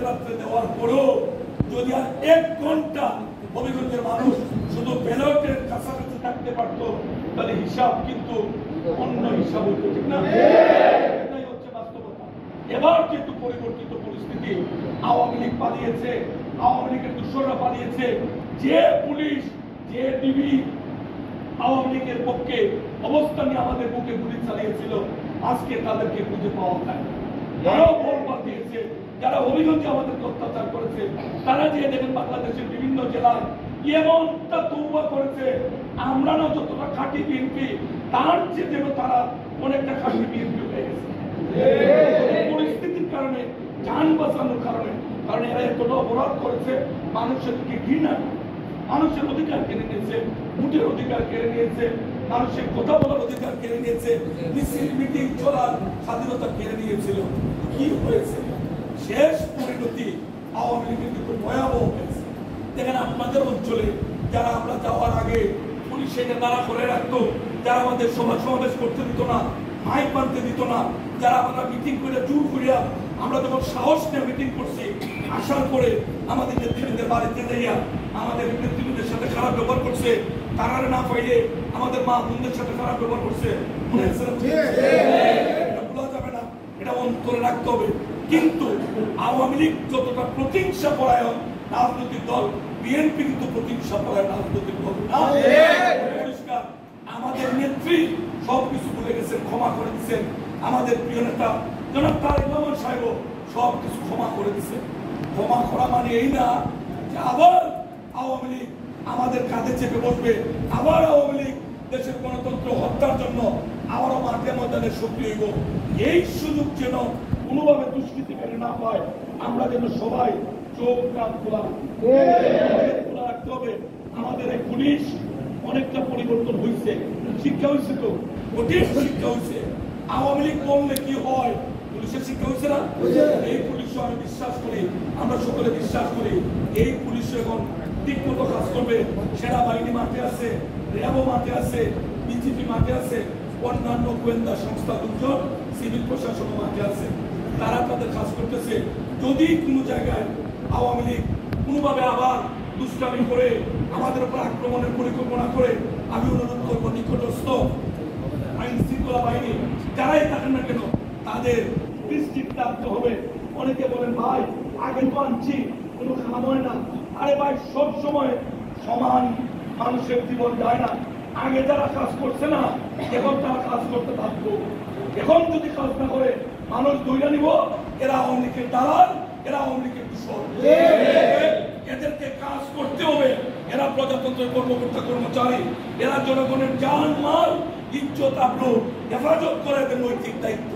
রাত্রে দেওয়ার পরেও যদি আর 1 ঘন্টা হবিগঞ্জের মানুষ শুধু ব্যালটের কাছাকাছি থাকতে পারত, তাহলে হিসাব কিন্তু অন্য হিসাব হতো, ঠিক না? এটাই হচ্ছে বাস্তবতা। এবার কিন্তু পরিবর্তিত পরিস্থিতি। আওয়ামী লীগ পালিয়েছে, আওয়ামী লীগের দূষণরা পালিয়েছে। যে পুলিশ, যে ডিবি আওয়ামী লীগের পক্ষে অবস্থান নিয়ে আমাদের বুকে গুলি চালিয়েছিল, আজকে তাদেরকে খুঁজে পাওয়া যায়। তারাও ভোট পাঠিয়েছে। যারা হবিগঞ্জে আমাদের অত্যাচার করেছে, তারা যে দেখেন বাংলাদেশের বিভিন্ন জেলায় এমনটা তৌবা করেছে, আমরা না যতটা খাঁটি বিএনপি, তার চেয়ে যেন তারা অনেকটা খাঁটি বিএনপি হয়ে গেছে পরিস্থিতির কারণে, যান বাঁচানোর কারণে। কারণ এরা এতটা অপরাধ করেছে, মানুষের দিকে ঘৃণা, মানুষের অধিকার কেড়ে নিয়েছে, ভোটের অধিকার কেড়ে নিয়েছে, মানুষের কথা বলার অধিকার কেড়ে নিয়েছে, মিছিল মিটিং চলার স্বাধীনতা কেড়ে নিয়েছিল। কি হয়েছে? শেষ পরিণতি আওয়ামী লীগের কিন্তু ভয়াবহ হয়েছে। দেখেন আপনাদের অঞ্চলে যারা আমরা যাওয়ার আগে পুলিশের নাড়া করে রাখতো, যারা আমাদের সভা সমাবেশ করতে দিত না, মাইক বানতে দিত না, যারা আমরা মিটিং করে জোর করিয়া আমরা যখন সাহস নিয়ে মিটিং করছি, আসার পরে আমাদের নেতৃবৃন্দের বাড়িতে যাইয়া আমাদের নেতৃবৃন্দের সাথে খারাপ ব্যবহার করছে, তারা না পাইলে আমাদের মা বোনদের সাথে খারাপ ব্যবহার করছে, মনে আছে? এটা ভোলা যাবে না, এটা অন্তরে রাখতে হবে। কিন্তু আওয়ামী লীগ যতটা প্রতিহিংসা পরায়ণ রাজনৈতিক দল, বিএনপি কিন্তু প্রতিহিংসা পরায়ণ রাজনৈতিক দল না। পরিষ্কার, আমাদের নেত্রী সবকিছু ভুলে গেছেন, ক্ষমা করে দিচ্ছেন। আমাদের প্রিয় নেতা জনাব তারেক রহমান সাহেব সবকিছু ক্ষমা করে দিচ্ছেন। ক্ষমা করা মানে এই না যে আবার আওয়ামী লীগ আমাদের কাঁধে চেপে বসবে, আবার আওয়ামী লীগ দেশের গণতন্ত্র হত্যার জন্য আবারও মাঠে ময়দানে সক্রিয় হইব। এই সুযোগ যেন কোনোভাবে দুষ্কৃতিকারী না পায়, আমরা যেন সবাই চোখ কান খোলা রাখতে হবে। আমাদের এই পুলিশ অনেকটা পরিবর্তন হয়েছে, শিক্ষা হয়েছে, তো কঠিন শিক্ষা হয়েছে। আওয়ামী লীগ বললে কি হয়, পুলিশের শিক্ষা হয়েছে না? এই পুলিশও আমি বিশ্বাস করি, আমরা সকলে বিশ্বাস করি, এই পুলিশ এখন ঠিক মতো কাজ করবে। সেনাবাহিনী মাঠে আছে, র্যাবও মাঠে আছে, বিজেপি মাঠে আছে, অন্যান্য গোয়েন্দা সংস্থা দুজন, সিভিল প্রশাসন মাঠে আছে, তারা তাদের কাজ করতেছে। যদি কোনো জায়গায় আওয়ামী লীগ কোনোভাবে আবার দুষ্টামি করে আমাদের উপর আক্রমণের পরিকল্পনা করে, আমি অনুরোধ করবো নিকটস্থ আইন শৃঙ্খলা বাহিনী যারাই থাকেন না কেন, তাদের দৃষ্টিতে আনতে হবে। অনেকে বলেন ভাই আগে তো আনছি, কোনো কাম হয় না। আরে ভাই, সব সময় সমান মানুষের জীবন যায় না। আগে যারা কাজ করছে না, এখন তারা কাজ করতে বাধ্য। এখন যদি কাজ না করে মানুষ ধৈর্য নিব, এরা আওয়ামী লীগের দালাল, এরা আওয়ামী লীগের দূষণ। এদেরকে কাজ করতে হবে। এরা প্রজাতন্ত্রের কর্মকর্তা কর্মচারী, এরা জনগণের জান মাল ইজ্জত আবরু হেফাজত করে এদের নৈতিক দায়িত্ব।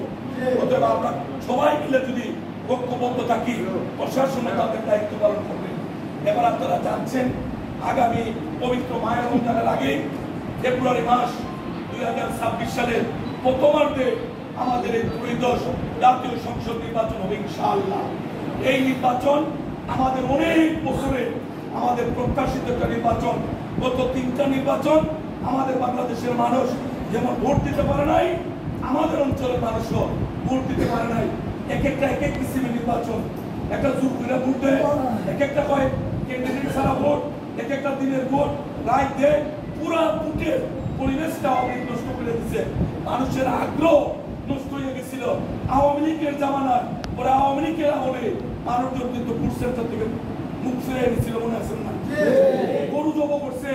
অতএব আমরা সবাই মিলে যদি ঐক্যবদ্ধ থাকি, প্রশাসনে তাদের দায়িত্ব পালন করবে। এবার আপনারা জানছেন, আগামী পবিত্র মায়ের রমজানের আগে ফেব্রুয়ারি মাস 2026 সালের প্রথমার্ধে আমাদের এই ত্রয়োদশ জাতীয় সংসদ নির্বাচন হবে ইনশাআল্লাহ। এই নির্বাচন আমাদের অনেক বছরে আমাদের প্রত্যাশিত একটা নির্বাচন। গত 3টা নির্বাচন আমাদের বাংলাদেশের মানুষ যেমন ভোট দিতে পারে নাই, আমাদের অঞ্চলের মানুষও ভোট দিতে পারে নাই। এক একটা এক এক কিসিমের নির্বাচন, একটা যুগ করে ভোট দেয়, এক একটা কয় ক্যান্ডিডেট ছাড়া ভোট, এক একটা দিনের ভোট, রায় দেয়। পুরা ভোটের পরিবেশটা অনেক নষ্ট করে দিচ্ছে, মানুষের আগ্রহ নষ্ট হয়ে গেছিল। আওয়ামী লীগের জামানায় ওরা আওয়ামী লীগের আমলে মানুষজন কিন্তু ভোট সেন্টার থেকে মুখ ফিরে এনেছিল, মনে আছে না? গরু জব করছে,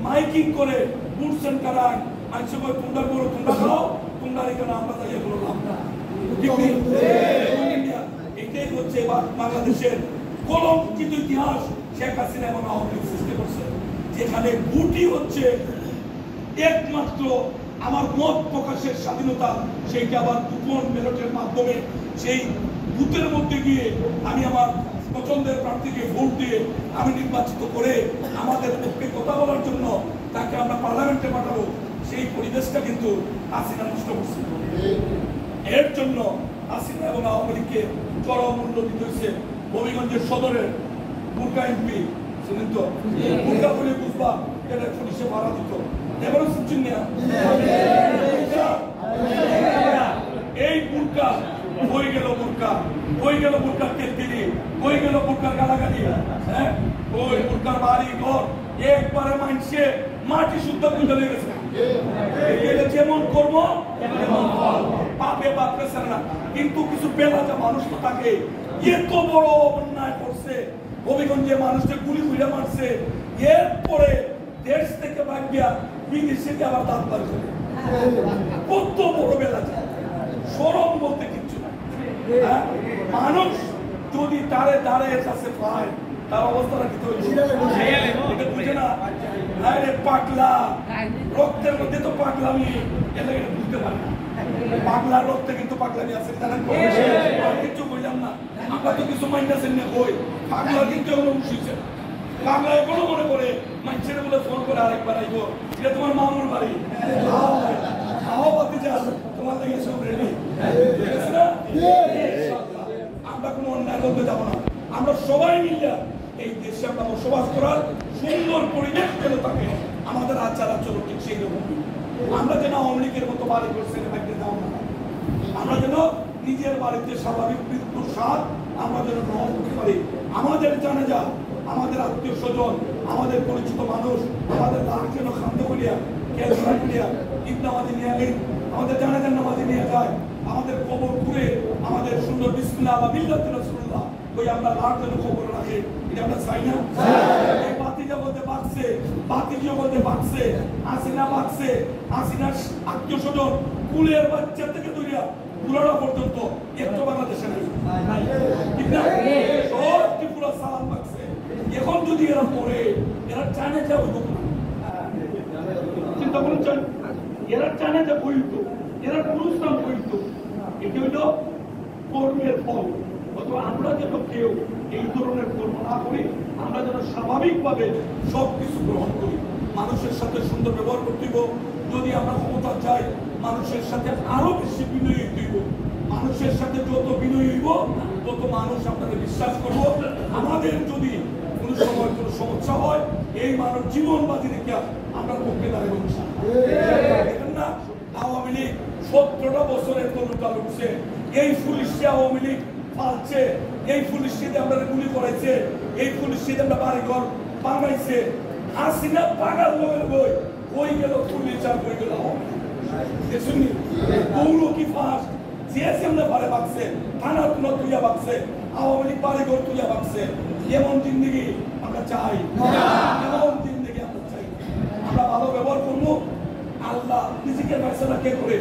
মাইকিং করে ভোট সেন্টার আয়, মানুষের কয় তোমরা করো, তোমরা খাও, তোমরা এখানে আমরা তাই এগুলো লাভ না। এটাই হচ্ছে বাংলাদেশের কলঙ্কিত ইতিহাস। শেখ হাসিনা এবং আওয়ামী লীগ সৃষ্টি করছে, যেখানে ভোটই হচ্ছে একমাত্র আমার মত প্রকাশের স্বাধীনতা। সেইটা আবার গোপন ব্যালটের মাধ্যমে সেই বুথের মধ্যে গিয়ে আমি আমার পছন্দের প্রার্থীকে ভোট দিয়ে আমি নির্বাচিত করে আমাদের পক্ষে কথা বলার জন্য তাকে আমরা পার্লামেন্টে পাঠাবো, সেই পরিবেশটা কিন্তু হাসিনা নষ্ট করছে। এর জন্য হাসিনা এবং আওয়ামী লীগকে চরম মূল্য দিতে হয়েছে। হবিগঞ্জের সদরের বুরকা এমপি ছিলেন তো, বুরকা পরে বুঝবা এটা পুলিশে ভাড়া দিত, এবারও শুনছেন না? এই বুরকা হয়ে গেল বুরকা কেন্দ্রে কই গেল বুরকার গালাগালি? হ্যাঁ, ওই বুরকার বাড়ি ঘর একবারে মানছে মাটি শুদ্ধ করে লেগেছে। এটা যেমন কর্ম তেমন ফল, পাপে বাপরে না। কিন্তু কিছু বেলাতে মানুষ তো থাকে এত বড় অন্যায় করছে, হবিগঞ্জে মানুষকে গুলি গুলি মারছে, এরপরে দেশ থেকে ভাগিয়া বিদেশে আবার দাঁত বার করে। কত বড় বেলাতে, শরম বলতে কিচ্ছু না। মানুষ যদি তারে দাঁড়ের কাছে পায় তার অবস্থাটা কি তৈরি এটা বুঝে না। আরে পাগলা, রক্তের মধ্যে তো পাগলামি, এটা বুঝতে পারে না। পাগলার রক্তে কিন্তু পাগলামি আছে, তারা কিছু বললাম না। আমরা তো কিছু মাইন্ডাসের নিয়ে বই, পাগলা কিন্তু এখনো উঠিছে। পাগলা এখনো মনে করে মানুষের বলে ফোন করে আরেকবার আইব, এটা তোমার মামুর বাড়ি, খাওয়া পাতি যা তোমার থেকে সব রেডি। আমরা কোনো অন্যায় করতে যাবো না। আমরা সবাই মিলে এই দেশে আমরা বসবাস করার সুন্দর পরিবেশ যেন থাকে, আমাদের আচার আচরণ ঠিক সেই রকম। আমরা যেন আওয়ামী লীগের মতো বাড়ি করছে আমরা যেন নিজের বাড়িতে স্বাভাবিক মৃত্যুর স্বাদ আমরা যেন গ্রহণ করতে পারি। আমাদের জানা যা, আমাদের আত্মীয় স্বজন, আমাদের পরিচিত মানুষ, আমাদের লাখ যেন খাদ্য করিয়া ক্যান্সার করিয়া ঈদ নামাজে নিয়ে গেই, আমাদের জানাজার নামাজে নিয়ে যায়, আমাদের কবর ঘুরে আমাদের সুন্দর বিসমিল্লাহ আলা মিল্লাতি রাসূলুল্লাহ ওই আমরা লাখ যেন কবর রাখে, এটা আমরা চাই না। এই বাতিজা বলতে বাঁচছে, বাতিজিও বলতে বাঁচছে, হাসিনা বাঁচছে, হাসিনার আত্মীয় স্বজন কুলের বাচ্চা থেকে দুনিয়া পুরোটা পর্যন্ত একটু বাংলাদেশে নাই, ঠিক না? সব ত্রিপুরা সালাম বাঁচছে। এখন যদি এরা পড়ে, এরা জানে যে ওই চিন্তা করেছেন, এরা জানে যে বইতো, এরা পুরুষরাম বইতো, এটি হইল কর্মের ফল। অথবা আমরা যেন কেউ এই ধরনের কর্ম না করি, আমরা যেন স্বাভাবিকভাবে সবকিছু গ্রহণ করি, মানুষের সাথে সুন্দর ব্যবহার করতে হইব। যদি আমরা ক্ষমতা চাই, মানুষের সাথে আরো বেশি বিনয়ী হইব। মানুষের সাথে যত বিনয়ী হইব, তত মানুষ আপনাকে বিশ্বাস করব। আমাদের যদি কোনো সময় কোনো সমস্যা হয়, এই মানুষ জীবন বাজি রেখে আমরা পক্ষে দাঁড়িয়ে দেখেন না। আওয়ামী লীগ 17টা বছরের তরুণটা লুকছে, এই পুলিশে আওয়ামী লীগ পালছে, এই পুলিশে আমরা গুলি করাইছে, এই পুলিশে আমরা বাড়িঘর বানাইছে। হাসিনা পাগাল লোকের বই কই গেল পুলিশ আর কই গেল শুনি পৌর কি ফাঁস জিএসি আমরা পারে বাঁকছে, থানা তুলো তুইয়া বাঁকছে, আওয়ামী লীগ বাড়িঘর তুইয়া বাঁকছে। এমন জিন্দিগি আমরা চাই, এমন জিন্দিগি আমরা চাই। আমরা ভালো ব্যবহার করবো। আল্লাহ নিজেকে ফয়সালা কে করে?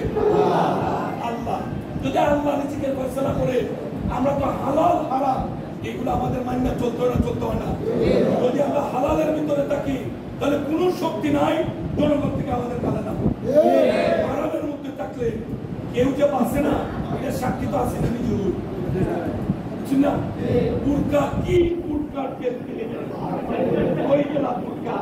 আল্লাহ। যদি আল্লাহ নিজেকে ফয়সালা করে, আমরা তো হালাল হারাম এগুলো আমাদের মান্য চলতে হয় না, চলতে হয় না। যদি আমরা হালালের ভিতরে থাকি, তাহলে কোনো শক্তি নাই জনগণ থেকে আমাদের কালে না। হারামের মধ্যে থাকলে কেউ যে বাঁচে না, এটা সাক্ষী তো আছে না নিজের, বুঝছেন না? বুরকা কি বুরকার তেল ওই গেলা বুরকা